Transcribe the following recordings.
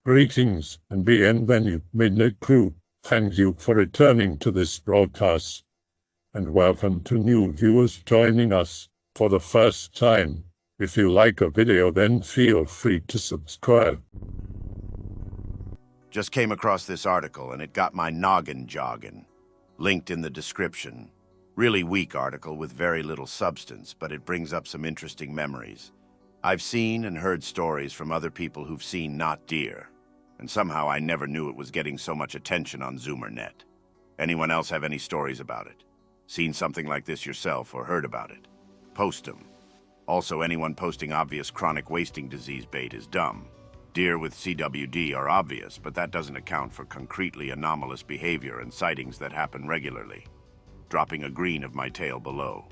Greetings and bienvenue, Midnight Crew. Thank you for returning to this broadcast, and welcome to new viewers joining us for the first time. If you like a video, then feel free to subscribe. Just came across this article and it got my noggin jogging. Linked in the description. Really weak article with very little substance, but it brings up some interesting memories. I've seen and heard stories from other people who've seen NotDeer, and somehow I never knew it was getting so much attention on ZoomerNet. Anyone else have any stories about it? Seen something like this yourself or heard about it? Post them. Also, anyone posting obvious chronic wasting disease bait is dumb. Deer with CWD are obvious, but that doesn't account for concretely anomalous behavior and sightings that happen regularly. Dropping a green of my tail below.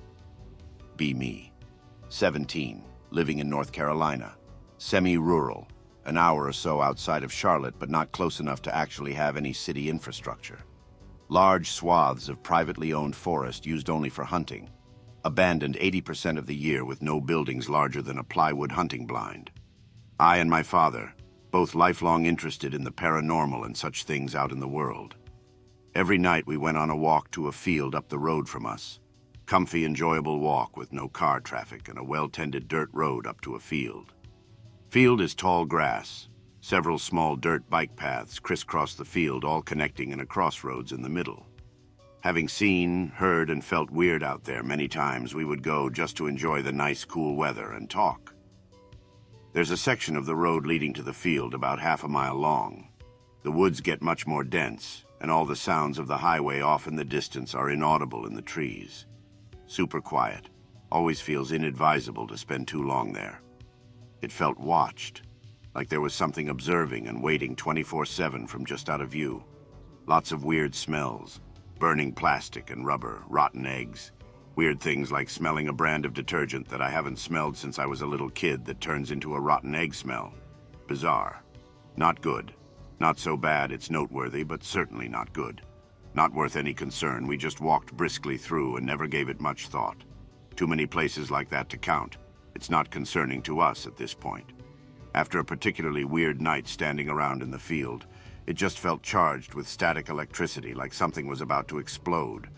Be me. 17, living in North Carolina. Semi-rural, an hour or so outside of Charlotte, but not close enough to actually have any city infrastructure. Large swaths of privately owned forest used only for hunting. Abandoned 80% of the year with no buildings larger than a plywood hunting blind. I and my father, both lifelong interested in the paranormal and such things out in the world. Every night we went on a walk to a field up the road from us. Comfy, enjoyable walk with no car traffic and a well-tended dirt road up to a field. Field is tall grass. Several small dirt bike paths crisscross the field, all connecting in a crossroads in the middle. Having seen, heard, and felt weird out there many times, we would go just to enjoy the nice, cool weather and talk. There's a section of the road leading to the field about half a mile long. The woods get much more dense, and all the sounds of the highway off in the distance are inaudible in the trees. Super quiet. Always feels inadvisable to spend too long there. It felt watched, like there was something observing and waiting 24/7 from just out of view. Lots of weird smells, burning plastic and rubber, rotten eggs. Weird things like smelling a brand of detergent that I haven't smelled since I was a little kid that turns into a rotten egg smell. Bizarre. Not good. Not so bad it's noteworthy, but certainly not good. Not worth any concern. We just walked briskly through and never gave it much thought. Too many places like that to count. It's not concerning to us at this point. After a particularly weird night standing around in the field, it just felt charged with static electricity, like something was about to explode.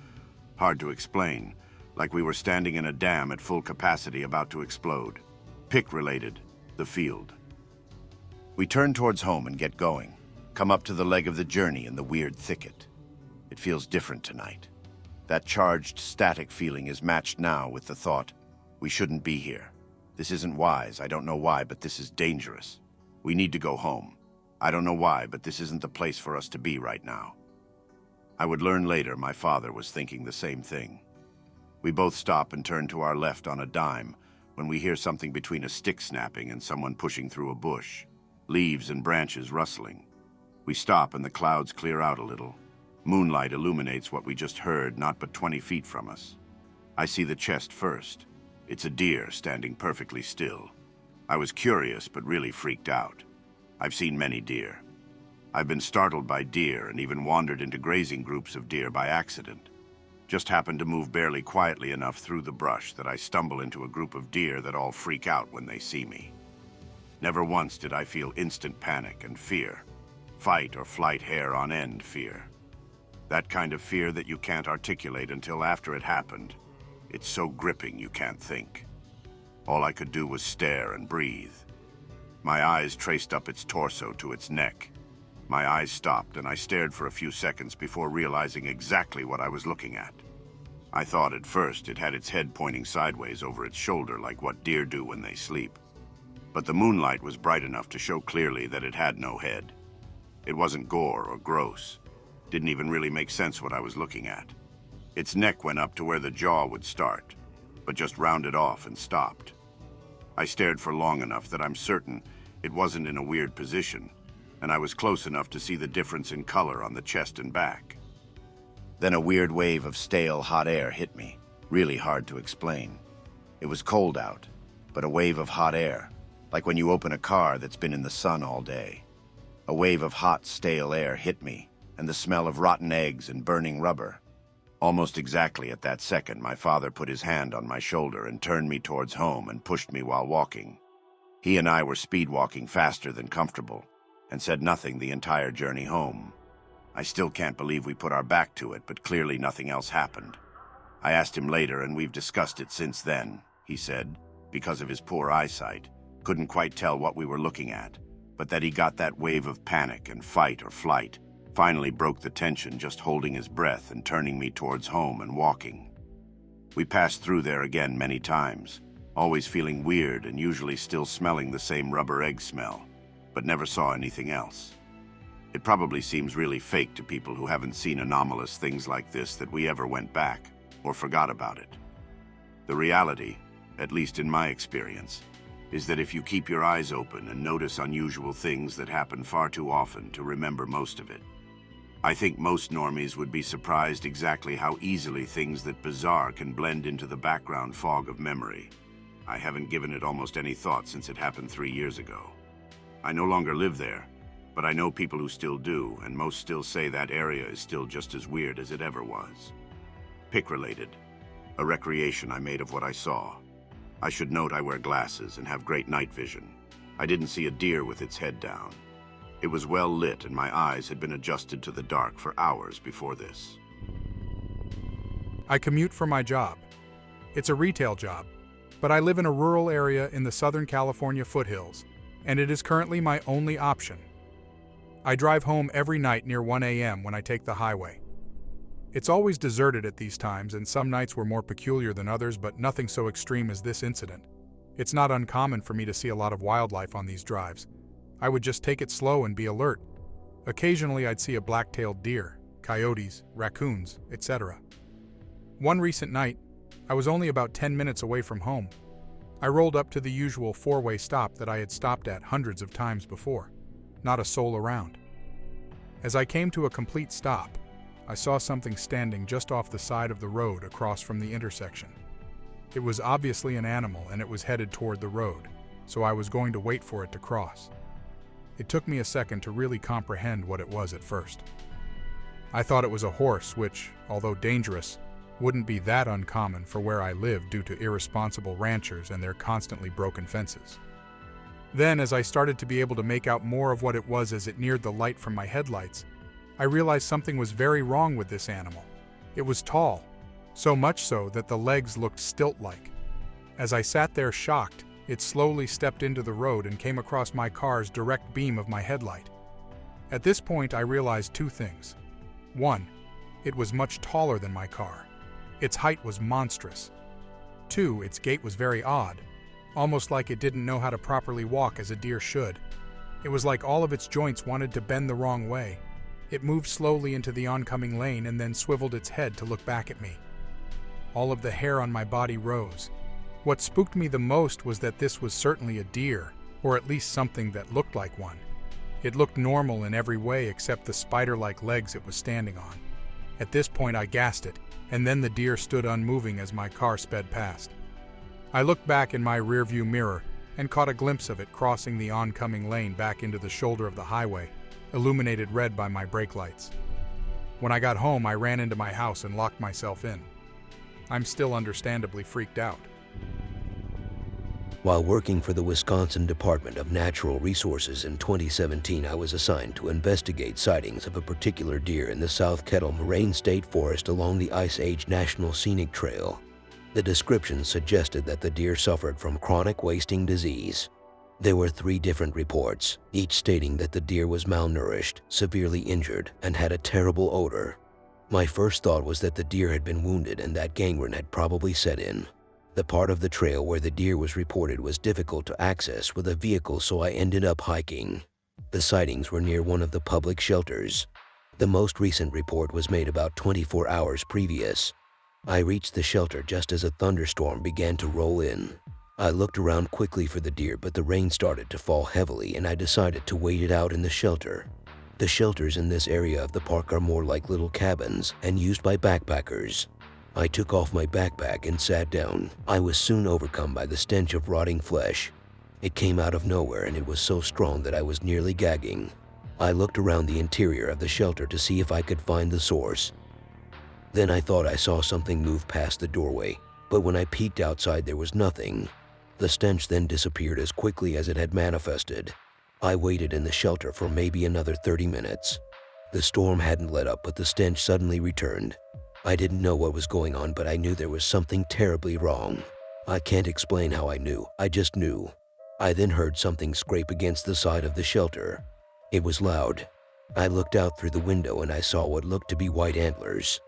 Hard to explain, like we were standing in a dam at full capacity about to explode. Pick-related, the field. We turn towards home and get going. Come up to the leg of the journey in the weird thicket. It feels different tonight. That charged, static feeling is matched now with the thought, we shouldn't be here. This isn't wise, I don't know why, but this is dangerous. We need to go home. I don't know why, but this isn't the place for us to be right now. I would learn later my father was thinking the same thing. We both stop and turn to our left on a dime when we hear something between a stick snapping and someone pushing through a bush. Leaves and branches rustling. We stop and the clouds clear out a little. Moonlight illuminates what we just heard, not but 20 feet from us. I see the chest first. It's a deer standing perfectly still. I was curious, but really freaked out. I've seen many deer. I've been startled by deer and even wandered into grazing groups of deer by accident. Just happened to move barely quietly enough through the brush that I stumble into a group of deer that all freak out when they see me. Never once did I feel instant panic and fear. Fight or flight hair on end fear. That kind of fear that you can't articulate until after it happened. It's so gripping you can't think. All I could do was stare and breathe. My eyes traced up its torso to its neck. My eyes stopped and I stared for a few seconds before realizing exactly what I was looking at. I thought at first it had its head pointing sideways over its shoulder like what deer do when they sleep. But the moonlight was bright enough to show clearly that it had no head. It wasn't gore or gross. Didn't even really make sense what I was looking at. Its neck went up to where the jaw would start, but just rounded off and stopped. I stared for long enough that I'm certain it wasn't in a weird position, and I was close enough to see the difference in color on the chest and back. Then a weird wave of stale, hot air hit me, really hard to explain. It was cold out, but a wave of hot air, like when you open a car that's been in the sun all day. A wave of hot, stale air hit me, and the smell of rotten eggs and burning rubber. Almost exactly at that second, my father put his hand on my shoulder and turned me towards home and pushed me while walking. He and I were speed walking faster than comfortable, and said nothing the entire journey home. I still can't believe we put our back to it, but clearly nothing else happened. I asked him later, and we've discussed it since then. He said, because of his poor eyesight, couldn't quite tell what we were looking at, but that he got that wave of panic and fight or flight, finally broke the tension just holding his breath and turning me towards home and walking. We passed through there again many times, always feeling weird and usually still smelling the same rubber egg smell, but never saw anything else. It probably seems really fake to people who haven't seen anomalous things like this that we ever went back or forgot about it. The reality, at least in my experience, is that if you keep your eyes open and notice unusual things that happen far too often to remember most of it. I think most normies would be surprised exactly how easily things that bizarre can blend into the background fog of memory. I haven't given it almost any thought since it happened 3 years ago. I no longer live there, but I know people who still do, and most still say that area is still just as weird as it ever was. Pick-related, a recreation I made of what I saw. I should note I wear glasses and have great night vision. I didn't see a deer with its head down. It was well lit and my eyes had been adjusted to the dark for hours before this. I commute for my job. It's a retail job, but I live in a rural area in the Southern California foothills, and it is currently my only option. I drive home every night near 1 a.m. when I take the highway. It's always deserted at these times, and some nights were more peculiar than others, but nothing so extreme as this incident. It's not uncommon for me to see a lot of wildlife on these drives. I would just take it slow and be alert. Occasionally I'd see a black-tailed deer, coyotes, raccoons, etc. One recent night, I was only about 10 minutes away from home. I rolled up to the usual four-way stop that I had stopped at hundreds of times before. Not a soul around. As I came to a complete stop, I saw something standing just off the side of the road across from the intersection. It was obviously an animal and it was headed toward the road, so I was going to wait for it to cross. It took me a second to really comprehend what it was at first. I thought it was a horse, which, although dangerous, wouldn't be that uncommon for where I live due to irresponsible ranchers and their constantly broken fences. Then, as I started to be able to make out more of what it was as it neared the light from my headlights, I realized something was very wrong with this animal. It was tall, so much so that the legs looked stilt-like. As I sat there shocked, it slowly stepped into the road and came across my car's direct beam of my headlight. At this point, I realized two things. One, it was much taller than my car. Its height was monstrous. Two, its gait was very odd, almost like it didn't know how to properly walk as a deer should. It was like all of its joints wanted to bend the wrong way. It moved slowly into the oncoming lane and then swiveled its head to look back at me. All of the hair on my body rose. What spooked me the most was that this was certainly a deer, or at least something that looked like one. It looked normal in every way except the spider-like legs it was standing on. At this point I gasped it, and then the deer stood unmoving as my car sped past. I looked back in my rearview mirror and caught a glimpse of it crossing the oncoming lane back into the shoulder of the highway, illuminated red by my brake lights. When I got home, I ran into my house and locked myself in. I'm still understandably freaked out. While working for the Wisconsin Department of Natural Resources in 2017, I was assigned to investigate sightings of a particular deer in the South Kettle Moraine State Forest along the Ice Age National Scenic Trail. The description suggested that the deer suffered from chronic wasting disease. There were 3 different reports, each stating that the deer was malnourished, severely injured, and had a terrible odor. My first thought was that the deer had been wounded and that gangrene had probably set in. The part of the trail where the deer was reported was difficult to access with a vehicle, so I ended up hiking. The sightings were near one of the public shelters. The most recent report was made about 24 hours previous. I reached the shelter just as a thunderstorm began to roll in. I looked around quickly for the deer, but the rain started to fall heavily and I decided to wait it out in the shelter. The shelters in this area of the park are more like little cabins and used by backpackers. I took off my backpack and sat down. I was soon overcome by the stench of rotting flesh. It came out of nowhere and it was so strong that I was nearly gagging. I looked around the interior of the shelter to see if I could find the source. Then I thought I saw something move past the doorway, but when I peeked outside there was nothing. The stench then disappeared as quickly as it had manifested. I waited in the shelter for maybe another 30 minutes. The storm hadn't let up, but the stench suddenly returned. I didn't know what was going on, but I knew there was something terribly wrong. I can't explain how I knew, I just knew. I then heard something scrape against the side of the shelter. It was loud. I looked out through the window and I saw what looked to be white antlers.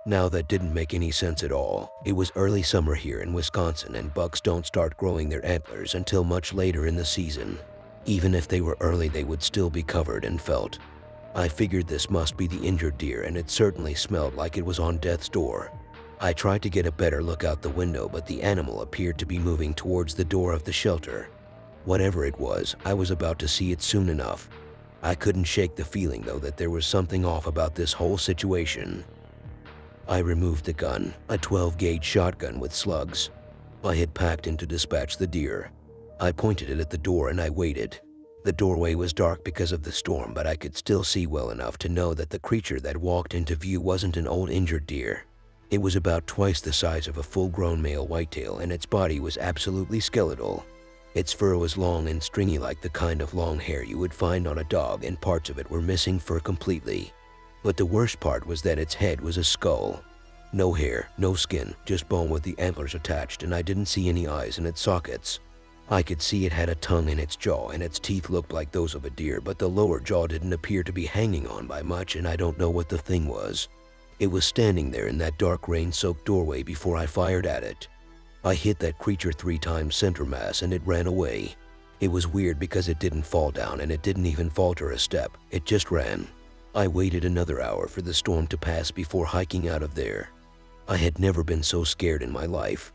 Now that didn't make any sense at all. It was early summer here in Wisconsin and bucks don't start growing their antlers until much later in the season. Even if they were early, they would still be covered in felt. I figured this must be the injured deer, and it certainly smelled like it was on death's door. I tried to get a better look out the window, but the animal appeared to be moving towards the door of the shelter. Whatever it was, I was about to see it soon enough. I couldn't shake the feeling though that there was something off about this whole situation. I removed the gun, a 12-gauge shotgun with slugs. I had packed in to dispatch the deer. I pointed it at the door and I waited. The doorway was dark because of the storm, but I could still see well enough to know that the creature that walked into view wasn't an old injured deer. It was about twice the size of a full-grown male whitetail, and its body was absolutely skeletal. Its fur was long and stringy like the kind of long hair you would find on a dog, and parts of it were missing fur completely. But the worst part was that its head was a skull. No hair, no skin, just bone with the antlers attached, and I didn't see any eyes in its sockets. I could see it had a tongue in its jaw, and its teeth looked like those of a deer, but the lower jaw didn't appear to be hanging on by much, and I don't know what the thing was. It was standing there in that dark rain-soaked doorway before I fired at it. I hit that creature 3 times center mass and it ran away. It was weird because it didn't fall down and it didn't even falter a step, it just ran. I waited another hour for the storm to pass before hiking out of there. I had never been so scared in my life.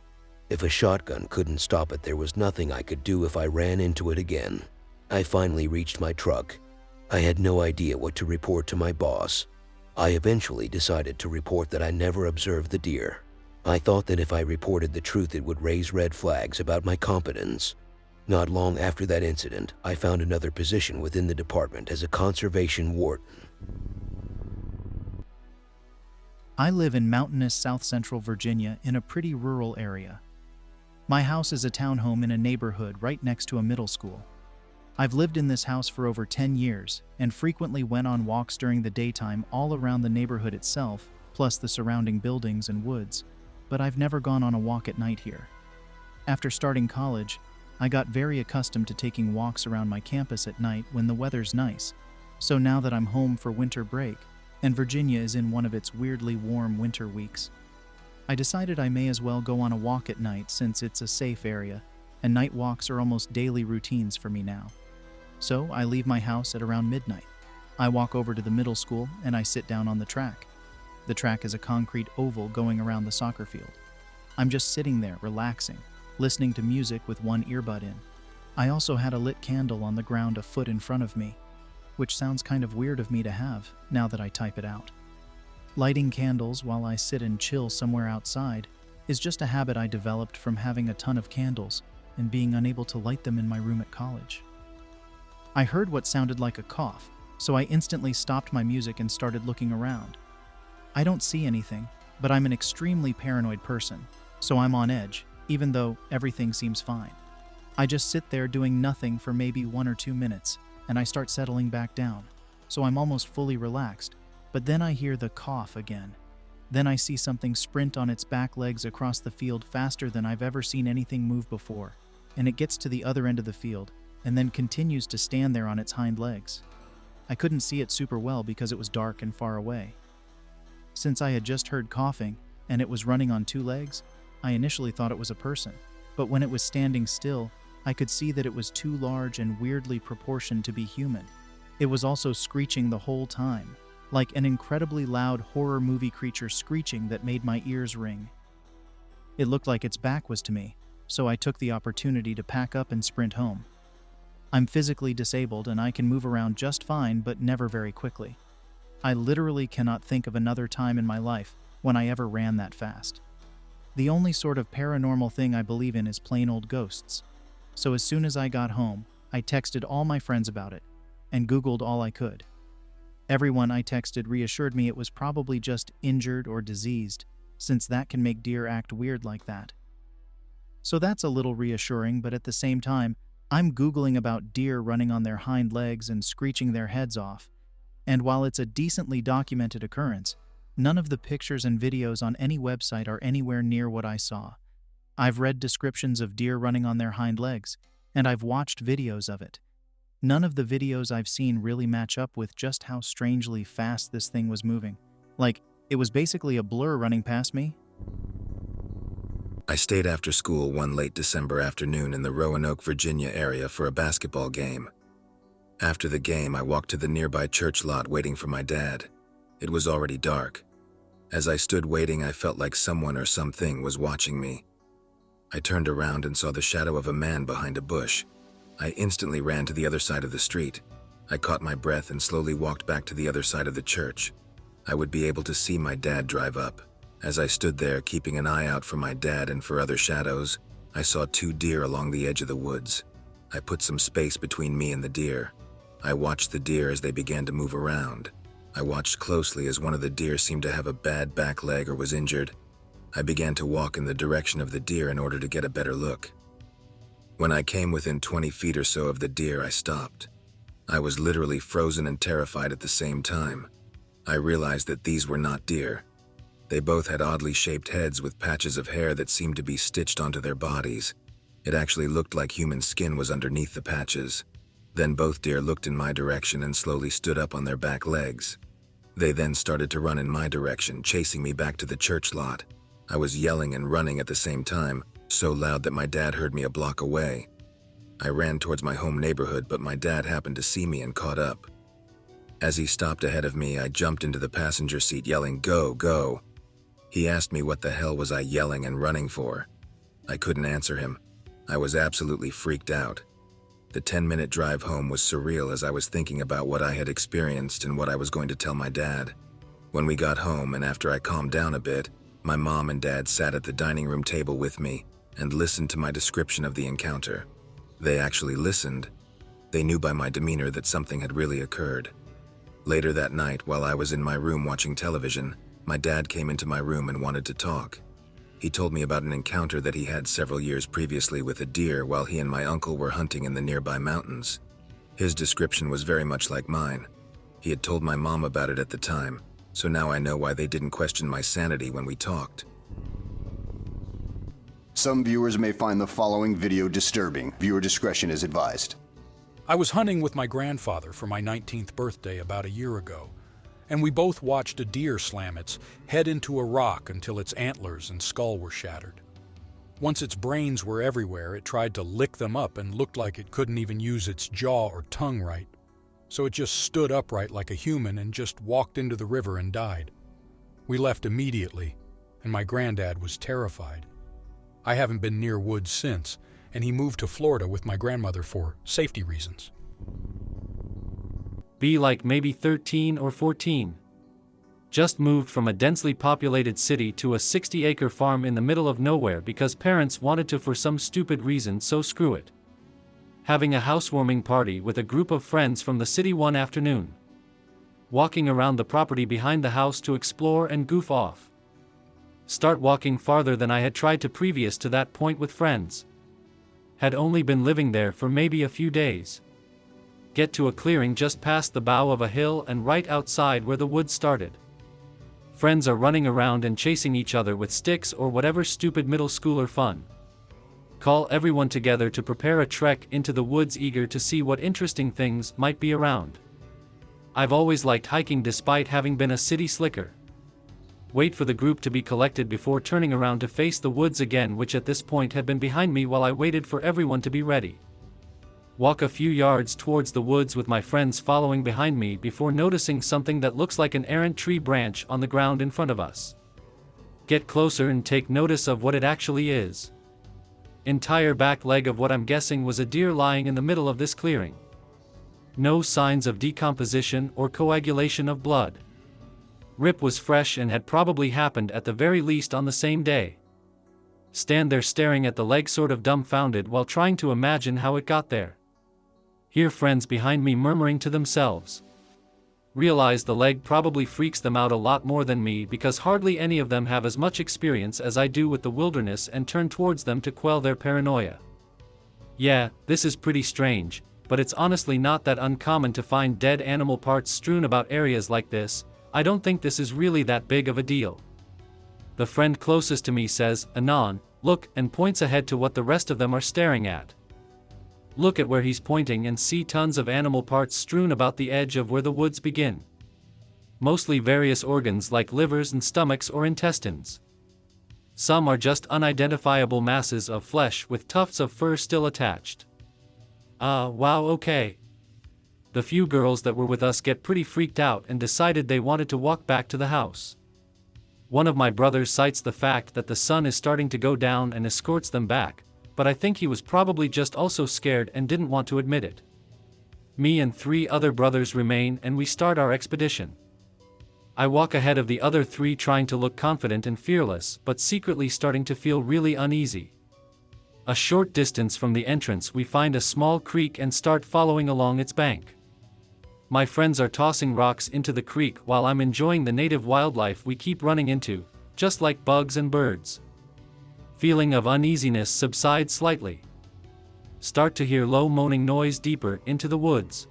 If a shotgun couldn't stop it, there was nothing I could do if I ran into it again. I finally reached my truck. I had no idea what to report to my boss. I eventually decided to report that I never observed the deer. I thought that if I reported the truth, it would raise red flags about my competence. Not long after that incident, I found another position within the department as a conservation warden. I live in mountainous south-central Virginia in a pretty rural area. My house is a townhome in a neighborhood right next to a middle school. I've lived in this house for over 10 years and frequently went on walks during the daytime all around the neighborhood itself, plus the surrounding buildings and woods, but I've never gone on a walk at night here. After starting college, I got very accustomed to taking walks around my campus at night when the weather's nice. So now that I'm home for winter break, and Virginia is in one of its weirdly warm winter weeks, I decided I may as well go on a walk at night since it's a safe area, and night walks are almost daily routines for me now. So I leave my house at around midnight. I walk over to the middle school and I sit down on the track. The track is a concrete oval going around the soccer field. I'm just sitting there, relaxing, listening to music with one earbud in. I also had a lit candle on the ground a foot in front of me, which sounds kind of weird of me to have now that I type it out. Lighting candles while I sit and chill somewhere outside is just a habit I developed from having a ton of candles and being unable to light them in my room at college. I heard what sounded like a cough, so I instantly stopped my music and started looking around. I don't see anything, but I'm an extremely paranoid person, so I'm on edge, even though everything seems fine. I just sit there doing nothing for maybe 1 or 2 minutes, and I start settling back down, so I'm almost fully relaxed. But then I hear the cough again. Then I see something sprint on its back legs across the field faster than I've ever seen anything move before, and it gets to the other end of the field, and then continues to stand there on its hind legs. I couldn't see it super well because it was dark and far away. Since I had just heard coughing, and it was running on 2 legs, I initially thought it was a person, but when it was standing still, I could see that it was too large and weirdly proportioned to be human. It was also screeching the whole time, like an incredibly loud horror movie creature screeching that made my ears ring. It looked like its back was to me, so I took the opportunity to pack up and sprint home. I'm physically disabled and I can move around just fine, but never very quickly. I literally cannot think of another time in my life when I ever ran that fast. The only sort of paranormal thing I believe in is plain old ghosts. So as soon as I got home, I texted all my friends about it and Googled all I could. Everyone I texted reassured me it was probably just injured or diseased, since that can make deer act weird like that. So that's a little reassuring, but at the same time, I'm Googling about deer running on their hind legs and screeching their heads off, and while it's a decently documented occurrence, none of the pictures and videos on any website are anywhere near what I saw. I've read descriptions of deer running on their hind legs, and I've watched videos of it. None of the videos I've seen really match up with just how strangely fast this thing was moving. Like, it was basically a blur running past me. I stayed after school one late December afternoon in the Roanoke, Virginia area for a basketball game. After the game, I walked to the nearby church lot waiting for my dad. It was already dark. As I stood waiting, I felt like someone or something was watching me. I turned around and saw the shadow of a man behind a bush. I instantly ran to the other side of the street. I caught my breath and slowly walked back to the other side of the church. I would be able to see my dad drive up. As I stood there, keeping an eye out for my dad and for other shadows, I saw 2 deer along the edge of the woods. I put some space between me and the deer. I watched the deer as they began to move around. I watched closely as one of the deer seemed to have a bad back leg or was injured. I began to walk in the direction of the deer in order to get a better look. When I came within 20 feet or so of the deer, I stopped. I was literally frozen and terrified at the same time. I realized that these were not deer. They both had oddly shaped heads with patches of hair that seemed to be stitched onto their bodies. It actually looked like human skin was underneath the patches. Then both deer looked in my direction and slowly stood up on their back legs. They then started to run in my direction, chasing me back to the church lot. I was yelling and running at the same time, so loud that my dad heard me a block away. I ran towards my home neighborhood, but my dad happened to see me and caught up. As he stopped ahead of me, I jumped into the passenger seat yelling, "Go, go." He asked me what the hell was I yelling and running for. I couldn't answer him. I was absolutely freaked out. The 10-minute drive home was surreal as I was thinking about what I had experienced and what I was going to tell my dad. When we got home and after I calmed down a bit, my mom and dad sat at the dining room table with me and listened to my description of the encounter. They actually listened. They knew by my demeanor that something had really occurred. Later that night, while I was in my room watching television, my dad came into my room and wanted to talk. He told me about an encounter that he had several years previously with a deer while he and my uncle were hunting in the nearby mountains. His description was very much like mine. He had told my mom about it at the time, so now I know why they didn't question my sanity when we talked. Some viewers may find the following video disturbing. Viewer discretion is advised. I was hunting with my grandfather for my 19th birthday about a year ago, and we both watched a deer slam its head into a rock until its antlers and skull were shattered. Once its brains were everywhere, it tried to lick them up and looked like it couldn't even use its jaw or tongue right. So it just stood upright like a human and just walked into the river and died. We left immediately, and my granddad was terrified. I haven't been near woods since, and he moved to Florida with my grandmother for safety reasons. Be like maybe 13 or 14. Just moved from a densely populated city to a 60-acre farm in the middle of nowhere because parents wanted to for some stupid reason, so screw it. Having a housewarming party with a group of friends from the city one afternoon. Walking around the property behind the house to explore and goof off. Start walking farther than I had tried to previous to that point with friends. Had only been living there for maybe a few days. Get to a clearing just past the bow of a hill and right outside where the woods started. Friends are running around and chasing each other with sticks or whatever stupid middle schooler fun. Call everyone together to prepare a trek into the woods, eager to see what interesting things might be around. I've always liked hiking despite having been a city slicker. Wait for the group to be collected before turning around to face the woods again, which at this point had been behind me while I waited for everyone to be ready. Walk a few yards towards the woods with my friends following behind me before noticing something that looks like an errant tree branch on the ground in front of us. Get closer and take notice of what it actually is. Entire back leg of what I'm guessing was a deer lying in the middle of this clearing. No signs of decomposition or coagulation of blood. Rip was fresh and had probably happened at the very least on the same day. Stand there staring at the leg, sort of dumbfounded while trying to imagine how it got there. Hear friends behind me murmuring to themselves. Realize the leg probably freaks them out a lot more than me because hardly any of them have as much experience as I do with the wilderness, and turn towards them to quell their paranoia. Yeah, this is pretty strange, but it's honestly not that uncommon to find dead animal parts strewn about areas like this. I don't think this is really that big of a deal. The friend closest to me says, "Anon, look," and points ahead to what the rest of them are staring at. Look at where he's pointing and see tons of animal parts strewn about the edge of where the woods begin. Mostly various organs like livers and stomachs or intestines. Some are just unidentifiable masses of flesh with tufts of fur still attached. Wow, okay. The few girls that were with us get pretty freaked out and decided they wanted to walk back to the house. One of my brothers cites the fact that the sun is starting to go down and escorts them back, but I think he was probably just also scared and didn't want to admit it. Me and 3 other brothers remain and we start our expedition. I walk ahead of the other 3 trying to look confident and fearless, but secretly starting to feel really uneasy. A short distance from the entrance we find a small creek and start following along its bank. My friends are tossing rocks into the creek while I'm enjoying the native wildlife we keep running into, just like bugs and birds. Feeling of uneasiness subsides slightly. Start to hear low moaning noise deeper into the woods.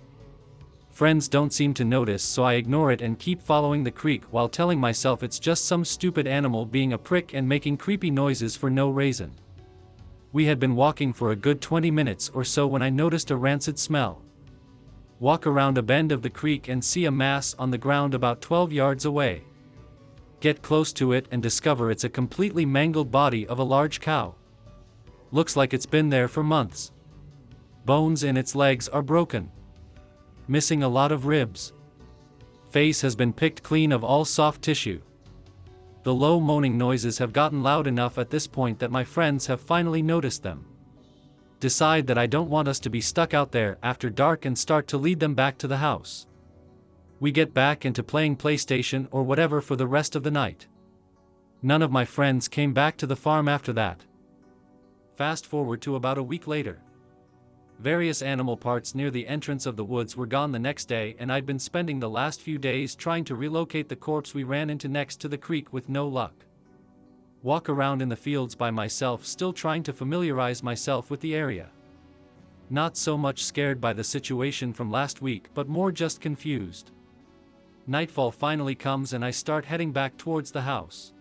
Friends don't seem to notice, so I ignore it and keep following the creek while telling myself it's just some stupid animal being a prick and making creepy noises for no reason. We had been walking for a good 20 minutes or so when I noticed a rancid smell. Walk around a bend of the creek and see a mass on the ground about 12 yards away. Get close to it and discover it's a completely mangled body of a large cow. Looks like it's been there for months. Bones in its legs are broken. Missing a lot of ribs. Face has been picked clean of all soft tissue. The low moaning noises have gotten loud enough at this point that my friends have finally noticed them. Decide that I don't want us to be stuck out there after dark and start to lead them back to the house. We get back into playing PlayStation or whatever for the rest of the night. None of my friends came back to the farm after that. Fast forward to about a week later. Various animal parts near the entrance of the woods were gone the next day, and I'd been spending the last few days trying to relocate the corpse we ran into next to the creek with no luck. Walk around in the fields by myself, still trying to familiarize myself with the area. Not so much scared by the situation from last week, but more just confused. Nightfall finally comes and I start heading back towards the house.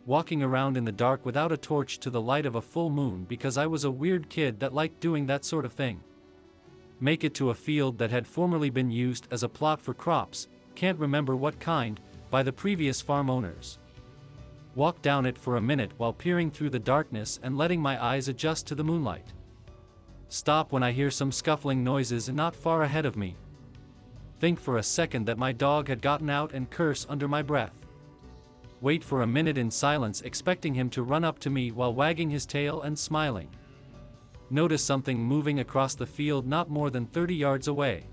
Walking around in the dark without a torch to the light of a full moon because I was a weird kid that liked doing that sort of thing. Make it to a field that had formerly been used as a plot for crops, can't remember what kind, by the previous farm owners. Walk down it for a minute while peering through the darkness and letting my eyes adjust to the moonlight. Stop when I hear some scuffling noises not far ahead of me. Think for a second that my dog had gotten out and curse under my breath. Wait for a minute in silence, expecting him to run up to me while wagging his tail and smiling. Notice something moving across the field not more than 30 yards away.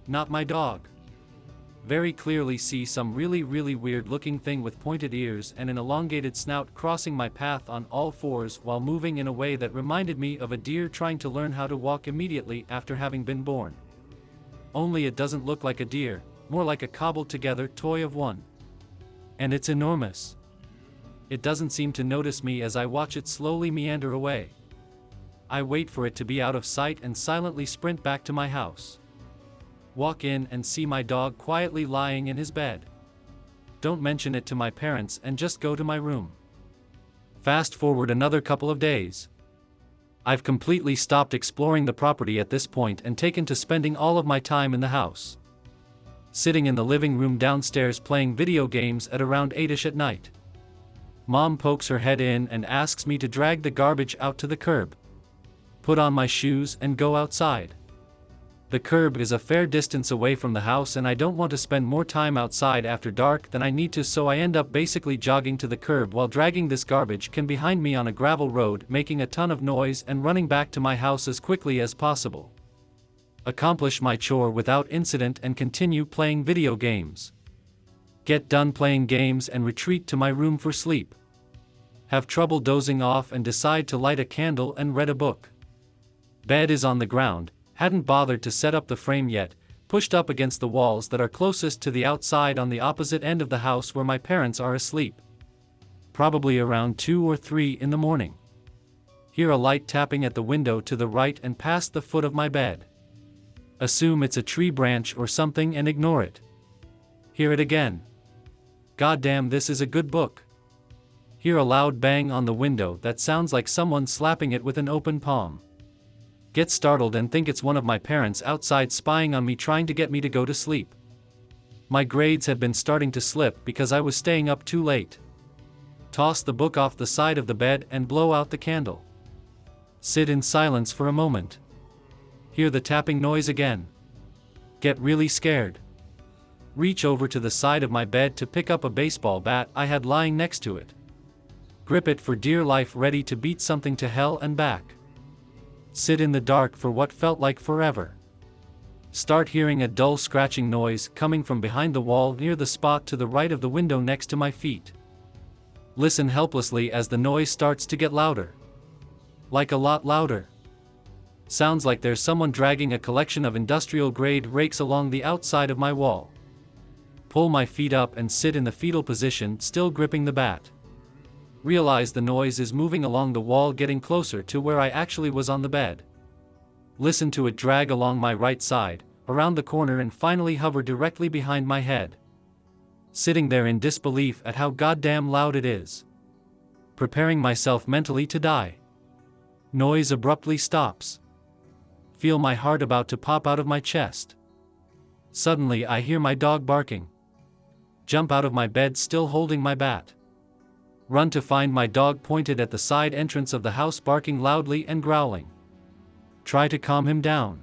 Not my dog. Very clearly see some really weird looking thing with pointed ears and an elongated snout crossing my path on all fours while moving in a way that reminded me of a deer trying to learn how to walk immediately after having been born. Only it doesn't look like a deer, more like a cobbled together toy of one. And it's enormous. It doesn't seem to notice me as I watch it slowly meander away. I wait for it to be out of sight and silently sprint back to my house. Walk in and see my dog quietly lying in his bed. Don't mention it to my parents and just go to my room. Fast forward another couple of days. I've completely stopped exploring the property at this point and taken to spending all of my time in the house. Sitting in the living room downstairs playing video games at around 8ish at night. Mom pokes her head in and asks me to drag the garbage out to the curb. Put on my shoes and go outside. The curb is a fair distance away from the house and I don't want to spend more time outside after dark than I need to, so I end up basically jogging to the curb while dragging this garbage can behind me on a gravel road, making a ton of noise and running back to my house as quickly as possible. Accomplish my chore without incident and continue playing video games. Get done playing games and retreat to my room for sleep. Have trouble dozing off and decide to light a candle and read a book. Bed is on the ground. Hadn't bothered to set up the frame yet, pushed up against the walls that are closest to the outside on the opposite end of the house where my parents are asleep. Probably around 2 or 3 in the morning. Hear a light tapping at the window to the right and past the foot of my bed. Assume it's a tree branch or something and ignore it. Hear it again. Goddamn, this is a good book. Hear a loud bang on the window that sounds like someone slapping it with an open palm. Get startled and think it's one of my parents outside spying on me, trying to get me to go to sleep. My grades had been starting to slip because I was staying up too late. Toss the book off the side of the bed and blow out the candle. Sit in silence for a moment. Hear the tapping noise again. Get really scared. Reach over to the side of my bed to pick up a baseball bat I had lying next to it. Grip it for dear life, ready to beat something to hell and back. Sit in the dark for what felt like forever. Start hearing a dull scratching noise coming from behind the wall near the spot to the right of the window next to my feet. Listen helplessly as the noise starts to get louder. Like a lot louder. Sounds like there's someone dragging a collection of industrial-grade rakes along the outside of my wall. Pull my feet up and sit in the fetal position, still gripping the bat. Realize the noise is moving along the wall, getting closer to where I actually was on the bed. Listen to it drag along my right side, around the corner, and finally hover directly behind my head. Sitting there in disbelief at how goddamn loud it is. Preparing myself mentally to die. Noise abruptly stops. Feel my heart about to pop out of my chest. Suddenly I hear my dog barking. Jump out of my bed, still holding my bat. Run to find my dog pointed at the side entrance of the house, barking loudly and growling. Try to calm him down.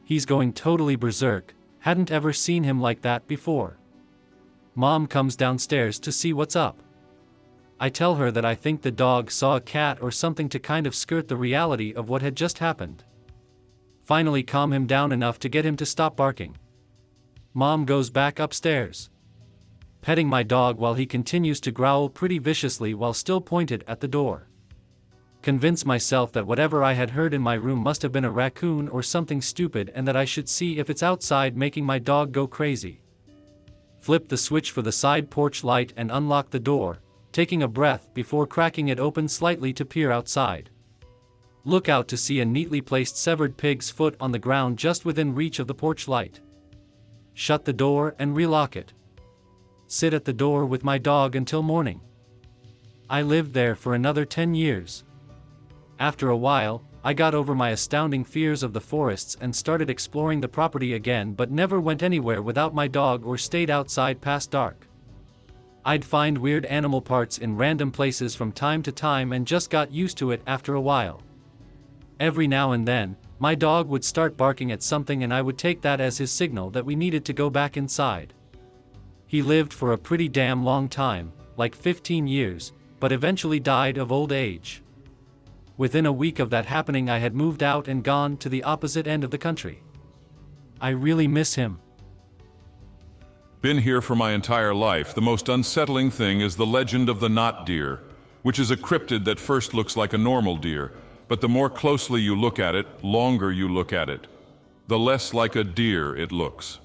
He's going totally berserk, hadn't ever seen him like that before. Mom comes downstairs to see what's up. I tell her that I think the dog saw a cat or something to kind of skirt the reality of what had just happened. Finally calm him down enough to get him to stop barking. Mom goes back upstairs, petting my dog while he continues to growl pretty viciously while still pointed at the door. Convince myself that whatever I had heard in my room must have been a raccoon or something stupid, and that I should see if it's outside making my dog go crazy. Flip the switch for the side porch light and unlock the door, taking a breath before cracking it open slightly to peer outside. Look out to see a neatly placed severed pig's foot on the ground just within reach of the porch light. Shut the door and relock it. Sit at the door with my dog until morning. I lived there for another 10 years. After a while, I got over my astounding fears of the forests and started exploring the property again, but never went anywhere without my dog or stayed outside past dark. I'd find weird animal parts in random places from time to time and just got used to it after a while. Every now and then, my dog would start barking at something and I would take that as his signal that we needed to go back inside. He lived for a pretty damn long time, like 15 years, but eventually died of old age. Within a week of that happening, I had moved out and gone to the opposite end of the country. I really miss him. Been here for my entire life. The most unsettling thing is the legend of the NotDeer, which is a cryptid that first looks like a normal deer, but the more closely you look at it, longer you look at it, the less like a deer it looks.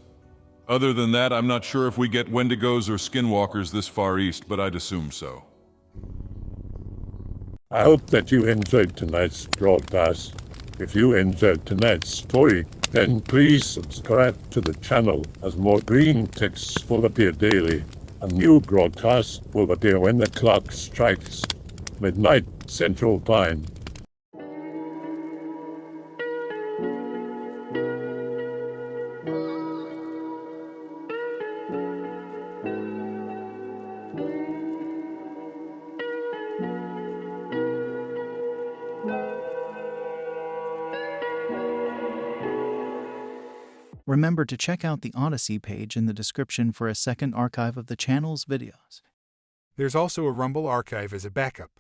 Other than that, I'm not sure if we get Wendigos or skinwalkers this far east, but I'd assume so. I hope that you enjoyed tonight's broadcast. If you enjoyed tonight's story, then please subscribe to the channel, as more green texts will appear daily. A new broadcast will appear when the clock strikes midnight Central Time. Remember to check out the Odyssey page in the description for a second archive of the channel's videos. There's also a Rumble archive as a backup.